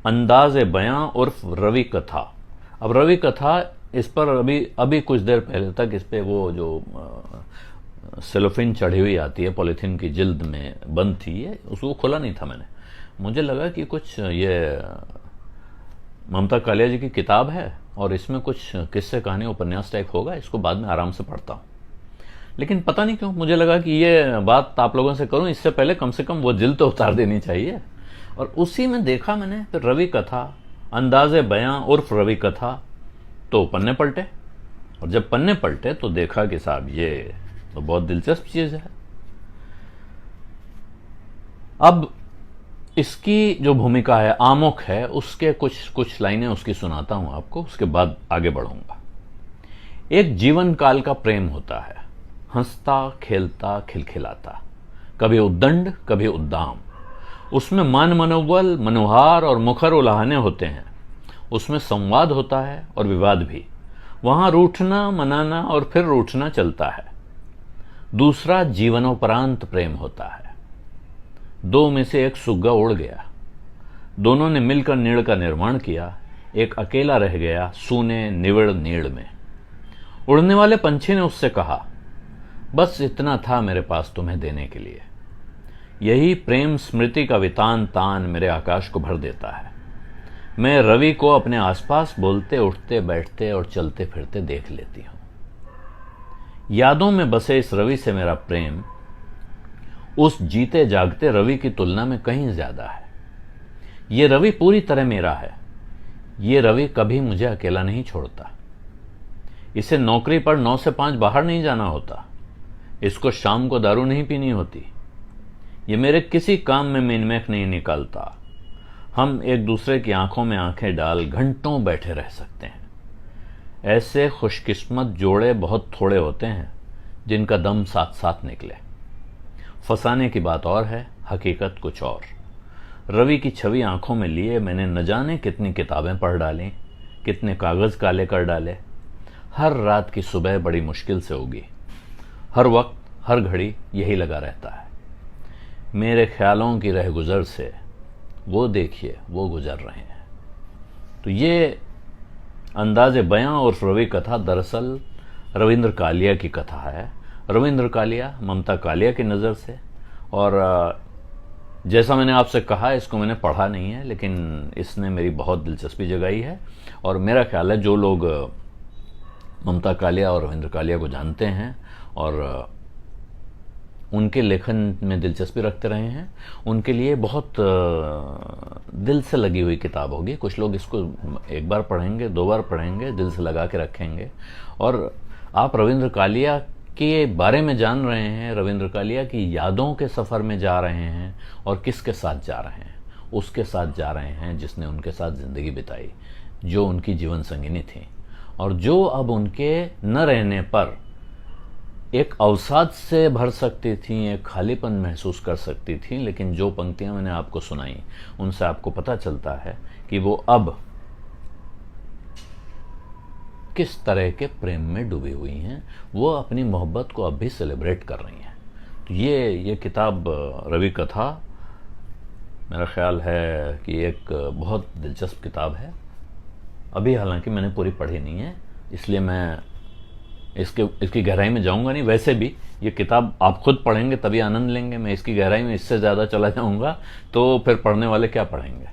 अंदाज बयां उर्फ रवि कथा। अब रवि कथा, इस पर अभी कुछ देर पहले तक इस पे वो जो सेलोफिन चढ़ी हुई आती है, पॉलीथीन की जिल्द में बंद थी, ये उसको खोला नहीं था मैंने। मुझे लगा कि कुछ ये ममता कालिया जी की किताब है और इसमें कुछ किस्से कहानी उपन्यास टाइप होगा, इसको बाद में आराम से पढ़ता हूँ। लेकिन पता नहीं क्यों मुझे लगा कि ये बात आप लोगों से करूं इससे पहले कम से कम वो जिल्द तो उतार देनी चाहिए। और उसी में देखा मैंने फिर रवि कथा, अंदाजे बयां उर्फ रवि कथा, तो पन्ने पलटे। और जब पन्ने पलटे तो देखा कि साहब ये तो बहुत दिलचस्प चीज है। अब इसकी जो भूमिका है, आमुख है, उसके कुछ लाइनें उसकी सुनाता हूं आपको, उसके बाद आगे बढ़ूंगा। एक जीवन काल का प्रेम होता है, हंसता खेलता खिलखिलाता, कभी उद्दंड कभी उद्दाम। उसमें मान मनोबल, मनोहार और मुखर उलाहने होते हैं। उसमें संवाद होता है और विवाद भी। वहां रूठना, मनाना और फिर रूठना चलता है। दूसरा जीवनोपरांत प्रेम होता है। दो में से एक सुग्गा उड़ गया, दोनों ने मिलकर नीड़ का निर्माण किया। एक अकेला रह गया सूने निविड़ नीड़ में। उड़ने वाले पंछी ने उससे कहा, बस इतना था मेरे पास तुम्हें देने के लिए। यही प्रेम स्मृति का वितान तान मेरे आकाश को भर देता है। मैं रवि को अपने आसपास बोलते उठते बैठते और चलते फिरते देख लेती हूं। यादों में बसे इस रवि से मेरा प्रेम उस जीते जागते रवि की तुलना में कहीं ज्यादा है। ये रवि पूरी तरह मेरा है। ये रवि कभी मुझे अकेला नहीं छोड़ता। इसे नौकरी पर 9 से 5 बाहर नहीं जाना होता। इसको शाम को दारू नहीं पीनी होती। ये मेरे किसी काम में मिनमेख नहीं निकालता। हम एक दूसरे की आंखों में आंखें डाल घंटों बैठे रह सकते हैं। ऐसे खुशकिस्मत जोड़े बहुत थोड़े होते हैं जिनका दम साथ साथ निकले। फंसाने की बात और है, हकीकत कुछ और। रवि की छवि आंखों में लिए मैंने न जाने कितनी किताबें पढ़ डाली, कितने कागज काले कर डाले। हर रात की सुबह बड़ी मुश्किल से होगी। हर वक्त हर घड़ी यही लगा रहता है। मेरे ख्यालों की रह गुजर से वो देखिए वो गुजर रहे हैं। तो ये अंदाजे बयां और रवि कथा दरअसल रविंद्र कालिया की कथा है। रविंद्र कालिया ममता कालिया की नज़र से। और जैसा मैंने आपसे कहा, इसको मैंने पढ़ा नहीं है, लेकिन इसने मेरी बहुत दिलचस्पी जगाई है। और मेरा ख्याल है जो लोग ममता कालिया और रविंद्र कालिया को जानते हैं और उनके लेखन में दिलचस्पी रखते रहे हैं, उनके लिए बहुत दिल से लगी हुई किताब होगी। कुछ लोग इसको एक बार पढ़ेंगे, 2 बार पढ़ेंगे, दिल से लगा के रखेंगे। और आप रविंद्र कालिया के बारे में जान रहे हैं, रविंद्र कालिया की यादों के सफ़र में जा रहे हैं। और किसके साथ जा रहे हैं? उसके साथ जा रहे हैं जिसने उनके साथ ज़िंदगी बिताई, जो उनकी जीवन संगिनी थी और जो अब उनके न रहने पर एक अवसाद से भर सकती थी, एक खालीपन महसूस कर सकती थी। लेकिन जो पंक्तियां मैंने आपको सुनाई, उनसे आपको पता चलता है कि वो अब किस तरह के प्रेम में डूबी हुई हैं। वो अपनी मोहब्बत को अब भी सेलिब्रेट कर रही हैं। तो ये किताब रवि कथा, मेरा ख्याल है कि एक बहुत दिलचस्प किताब है। अभी हालांकि मैंने पूरी पढ़ी नहीं है, इसलिए मैं इसकी गहराई में जाऊंगा नहीं। वैसे भी ये किताब आप खुद पढ़ेंगे तभी आनंद लेंगे। मैं इसकी गहराई में इससे ज़्यादा चला जाऊंगा तो फिर पढ़ने वाले क्या पढ़ेंगे।